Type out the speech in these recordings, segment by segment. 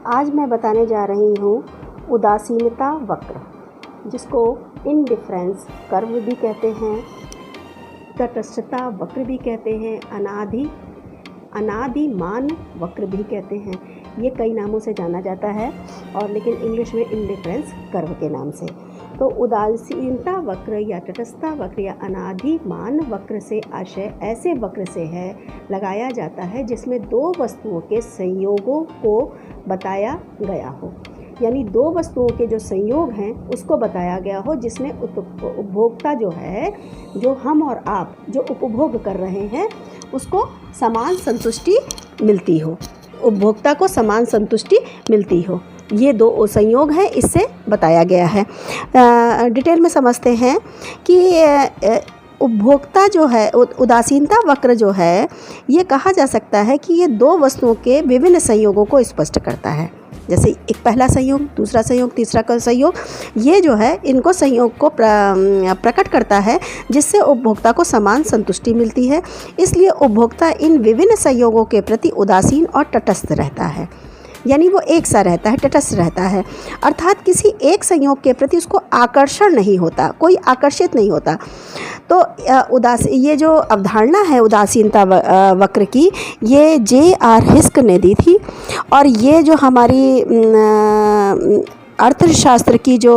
आज मैं बताने जा रही हूँ उदासीनता वक्र, जिसको इंडिफरेंस कर्व भी कहते हैं, तटस्थता वक्र भी कहते हैं, अनादिमान वक्र भी कहते हैं। ये कई नामों से जाना जाता है और लेकिन इंग्लिश में इंडिफरेंस कर्व के नाम से। तो उदासीनता वक्र या तटस्थता वक्र या अनादिमान वक्र से आशय ऐसे वक्र से है लगाया जाता है जिसमें दो वस्तुओं के संयोगों को बताया गया हो, यानी दो वस्तुओं के जो संयोग हैं उसको बताया गया हो, जिसमें उपभोक्ता जो है, जो हम और आप जो उपभोग कर रहे हैं उसको समान संतुष्टि मिलती हो, उपभोक्ता को समान संतुष्टि मिलती हो। ये दो संयोग हैं, इससे बताया गया है। डिटेल में समझते हैं कि उपभोक्ता जो है, उदासीनता वक्र जो है, ये कहा जा सकता है कि ये दो वस्तुओं के विभिन्न संयोगों को स्पष्ट करता है। जैसे एक पहला संयोग, दूसरा संयोग, तीसरा का संयोग, ये जो है इनको संयोग को प्रकट करता है जिससे उपभोक्ता को समान संतुष्टि मिलती है। इसलिए उपभोक्ता इन विभिन्न संयोगों के प्रति उदासीन और तटस्थ रहता है, यानी वो एक सा रहता है, तटस्थ रहता है, अर्थात किसी एक संयोग के प्रति उसको आकर्षण नहीं होता, कोई आकर्षित नहीं होता। तो ये जो अवधारणा है उदासीनता वक्र की, ये J.R. हिस्क ने दी थी और ये जो हमारी अर्थशास्त्र की जो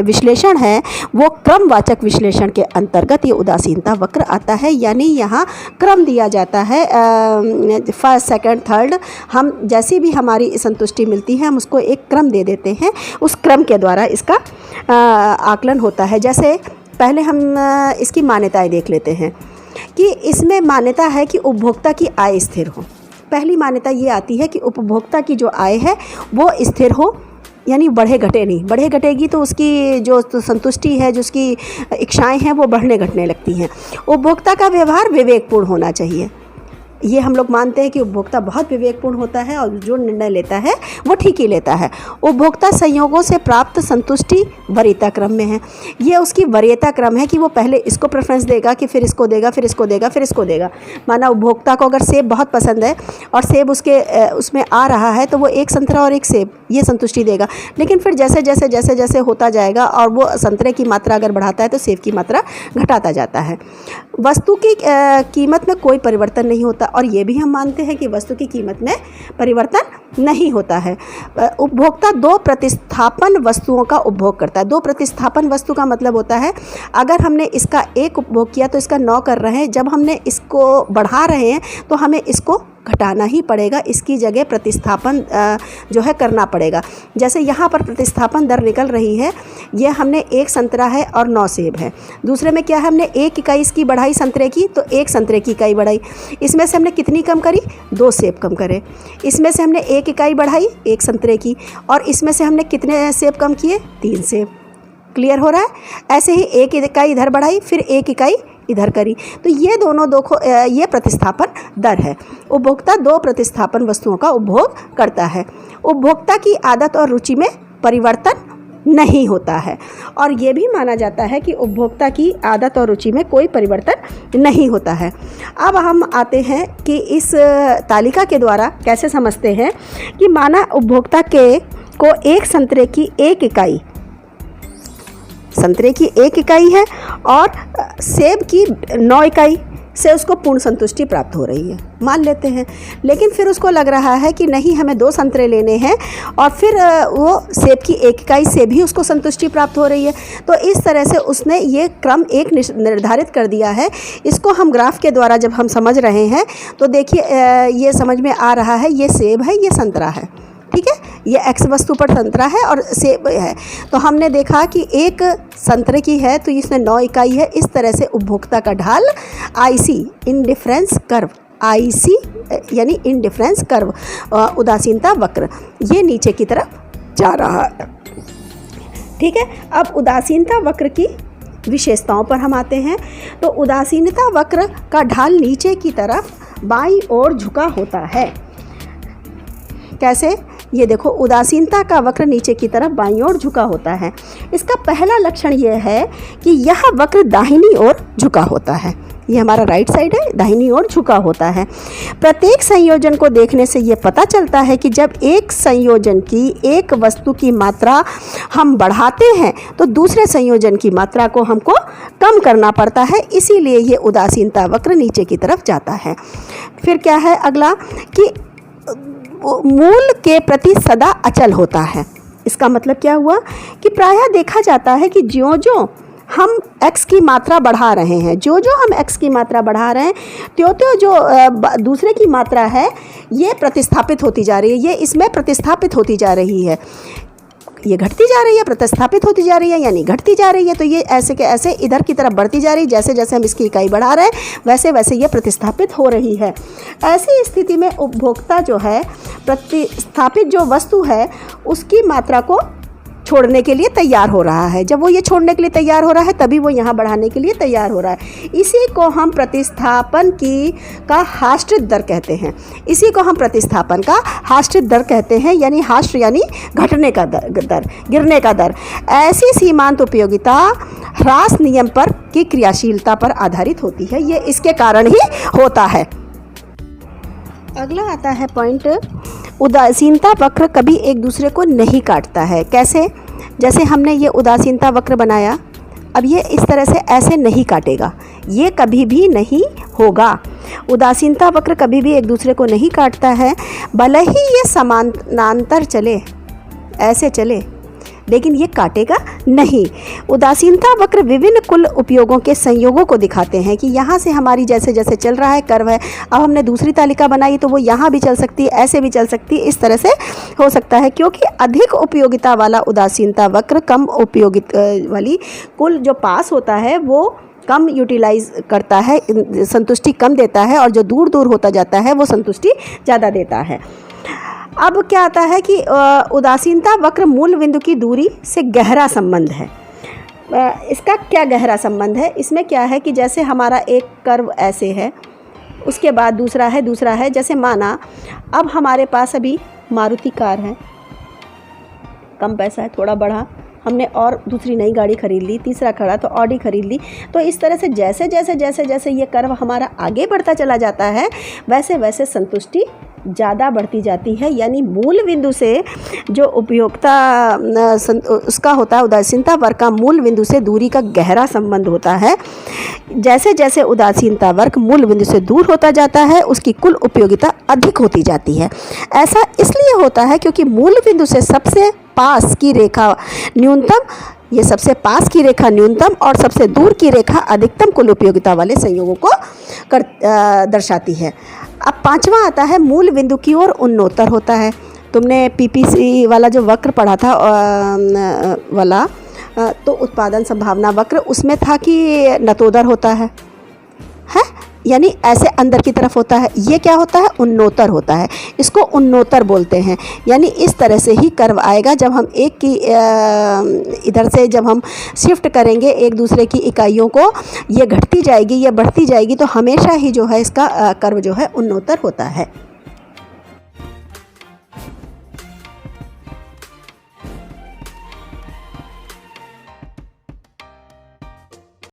विश्लेषण है वो क्रमवाचक विश्लेषण के अंतर्गत ये उदासीनता वक्र आता है। यानी यहाँ क्रम दिया जाता है, फर्स्ट, सेकंड, थर्ड, हम जैसी भी हमारी संतुष्टि मिलती है हम उसको एक क्रम दे देते हैं, उस क्रम के द्वारा इसका आकलन होता है। जैसे पहले हम इसकी मान्यताएं देख लेते हैं कि इसमें मान्यता है कि उपभोक्ता की आय स्थिर हो। पहली मान्यता ये आती है कि उपभोक्ता की जो आय है वो स्थिर हो, यानी बढ़े घटे नहीं। बढ़े घटेगी तो उसकी जो संतुष्टि है, जो उसकी इच्छाएं हैं वो बढ़ने घटने लगती हैं। उपभोक्ता का व्यवहार विवेकपूर्ण होना चाहिए। ये हम लोग मानते हैं कि उपभोक्ता बहुत विवेकपूर्ण होता है और जो निर्णय लेता है वो ठीक ही लेता है। उपभोक्ता संयोगों से प्राप्त संतुष्टि वरीयता क्रम में है। ये उसकी वरीयता क्रम है कि वो पहले इसको प्रेफरेंस देगा कि फिर इसको देगा, फिर इसको देगा, फिर इसको देगा। माना उपभोक्ता को अगर सेब बहुत पसंद है और सेब उसमें आ रहा है तो वो एक संतरा और एक सेब ये संतुष्टि देगा, लेकिन फिर जैसे जैसे जैसे जैसे होता जाएगा और वो संतरे की मात्रा अगर बढ़ाता है तो सेब की मात्रा घटाता जाता है। वस्तु की कीमत में कोई परिवर्तन नहीं होता और ये भी हम मानते हैं कि वस्तु की कीमत में परिवर्तन नहीं होता है। उपभोक्ता दो प्रतिस्थापन वस्तुओं का उपभोग करता है। दो प्रतिस्थापन वस्तु का मतलब होता है अगर हमने इसका एक उपभोग किया तो इसका 9 कर रहे हैं, जब हमने इसको बढ़ा रहे हैं तो हमें इसको घटाना ही पड़ेगा, इसकी जगह प्रतिस्थापन जो है करना पड़ेगा। जैसे यहाँ पर प्रतिस्थापन दर निकल रही है, ये हमने 1 संतरा है और 9 सेब है। दूसरे में क्या है, हमने 1 इकाई इसकी बढ़ाई संतरे की तो 1 संतरे की इकाई बढ़ाई। इसमें से हमने कितनी कम करी, 2 सेब कम करे। इसमें से हमने 1 इकाई बढ़ाई 1 संतरे की और इसमें से हमने कितने सेब कम किए, 3 सेब। क्लियर हो रहा है। ऐसे ही 1 इकाई इधर बढ़ाई, फिर 1 इकाई इधर करी, तो ये दोनों ये प्रतिस्थापन दर है। उपभोक्ता दो प्रतिस्थापन वस्तुओं का उपभोग करता है। उपभोक्ता की आदत और रुचि में परिवर्तन नहीं होता है और ये भी माना जाता है कि उपभोक्ता की आदत और रुचि में कोई परिवर्तन नहीं होता है। अब हम आते हैं कि इस तालिका के द्वारा कैसे समझते हैं कि माना उपभोक्ता को 1 संतरे की 1 इकाई, संतरे की 1 इकाई है और सेब की 9 इकाई से उसको पूर्ण संतुष्टि प्राप्त हो रही है, मान लेते हैं। लेकिन फिर उसको लग रहा है कि नहीं, हमें 2 संतरे लेने हैं और फिर वो सेब की 1 इकाई से भी उसको संतुष्टि प्राप्त हो रही है। तो इस तरह से उसने ये क्रम एक निर्धारित कर दिया है। इसको हम ग्राफ के द्वारा जब हम समझ रहे हैं तो देखिए ये समझ में आ रहा है, ये सेब है, ये संतरा है, ठीक है, ये x वस्तु पर संतरा है और सेब है। तो हमने देखा कि 1 संतरे की है तो इसमें 9 इकाई है। इस तरह से उपभोक्ता का ढाल IC, इंडिफरेंस कर्व, IC यानी इंडिफरेंस कर्व, उदासीनता वक्र, ये नीचे की तरफ जा रहा है। ठीक है, अब उदासीनता वक्र की विशेषताओं पर हम आते हैं। तो उदासीनता वक्र का ढाल नीचे की तरफ बाईं ओर झुका होता है। कैसे, ये देखो, उदासीनता का वक्र नीचे की तरफ बाईं ओर झुका होता है। इसका पहला लक्षण यह है कि यह वक्र दाहिनी ओर झुका होता है। ये हमारा राइट साइड है, दाहिनी ओर झुका होता है। प्रत्येक संयोजन को देखने से ये पता चलता है कि जब एक संयोजन की एक वस्तु की मात्रा हम बढ़ाते हैं तो दूसरे संयोजन की मात्रा को हमको कम करना पड़ता है, इसीलिए ये उदासीनता वक्र नीचे की तरफ जाता है। फिर क्या है अगला कि मूल के प्रति सदा अचल होता है। इसका मतलब क्या हुआ कि प्रायः देखा जाता है कि ज्यों-ज्यों हम x की मात्रा बढ़ा रहे हैं, जो हम x की मात्रा बढ़ा रहे हैं, त्यों-त्यों जो दूसरे की मात्रा है ये प्रतिस्थापित होती जा रही है, ये इसमें प्रतिस्थापित होती जा रही है, ये घटती जा रही है, प्रतिस्थापित होती जा रही है, यानी घटती जा रही है। तो ये ऐसे के ऐसे इधर की तरफ बढ़ती जा रही है, जैसे जैसे हम इसकी इकाई बढ़ा रहे हैं वैसे वैसे ये प्रतिस्थापित हो रही है। ऐसी स्थिति में उपभोक्ता जो है प्रतिस्थापित जो वस्तु है उसकी मात्रा को छोड़ने के लिए तैयार हो रहा है। जब वो ये छोड़ने के लिए तैयार हो रहा है तभी वो यहाँ बढ़ाने के लिए तैयार हो रहा है। इसी को हम प्रतिस्थापन का हाश्रित दर कहते हैं। इसी को हम प्रतिस्थापन का हाश्रित दर कहते हैं, यानी हाश्र यानी घटने का दर, गिरने का दर। ऐसी सीमांत उपयोगिता ह्रास नियम पर की क्रियाशीलता पर आधारित होती है, ये इसके कारण ही होता है। अगला आता है पॉइंट, उदासीनता वक्र कभी एक दूसरे को नहीं काटता है। कैसे? जैसे हमने ये उदासीनता वक्र बनाया, अब ये इस तरह से ऐसे नहीं काटेगा, ये कभी भी नहीं होगा। उदासीनता वक्र कभी भी एक दूसरे को नहीं काटता है, भले ही ये समानांतर चले, ऐसे चले, लेकिन ये काटेगा नहीं। उदासीनता वक्र विभिन्न कुल उपयोगों के संयोगों को दिखाते हैं कि यहाँ से हमारी जैसे जैसे चल रहा है कर्व है, अब हमने दूसरी तालिका बनाई तो वो यहाँ भी चल सकती है, ऐसे भी चल सकती है, इस तरह से हो सकता है। क्योंकि अधिक उपयोगिता वाला उदासीनता वक्र कम उपयोगिता वाली कुल जो पास होता है वो कम यूटिलाइज करता है, संतुष्टि कम देता है, और जो दूर दूर होता जाता है वो संतुष्टि ज़्यादा देता है। अब क्या आता है कि उदासीनता वक्र मूल बिंदु की दूरी से गहरा संबंध है। इसका क्या गहरा संबंध है? इसमें क्या है कि जैसे हमारा एक कर्व ऐसे है, उसके बाद दूसरा है, जैसे माना अब हमारे पास अभी मारुति कार है, कम पैसा है, थोड़ा बढ़ा, हमने और दूसरी नई गाड़ी खरीद ली, तीसरा खड़ा तो ऑडी खरीद ली। तो इस तरह से जैसे जैसे ये कर्व हमारा आगे बढ़ता चला जाता है वैसे वैसे संतुष्टि ज़्यादा बढ़ती जाती है, यानी मूल बिंदु से जो उपयोगिता उसका होता है, उदासीनता वक्र का मूल बिंदु से दूरी का गहरा संबंध होता है। जैसे जैसे उदासीनता वक्र मूल बिंदु से दूर होता जाता है उसकी कुल उपयोगिता अधिक होती जाती है। ऐसा इसलिए होता है क्योंकि मूल बिंदु से सबसे पास की रेखा न्यूनतम, ये सबसे पास की रेखा न्यूनतम और सबसे दूर की रेखा अधिकतम कुल उपयोगिता वाले संयोगों को दर्शाती है। अब पांचवा आता है मूल बिंदु की ओर उन्नोत्तर होता है। तुमने पीपीसी वाला जो वक्र पढ़ा था वाला, तो उत्पादन संभावना वक्र, उसमें था कि नतोदर होता है यानी ऐसे अंदर की तरफ होता है। ये क्या होता है? उन्नोत्तर होता है, इसको उन्नोत्तर बोलते हैं। यानी इस तरह से ही कर्व आएगा जब हम एक की इधर से जब हम शिफ्ट करेंगे एक दूसरे की इकाइयों को, ये घटती जाएगी, ये बढ़ती जाएगी, तो हमेशा ही जो है इसका कर्व जो है उन्नोत्तर होता है।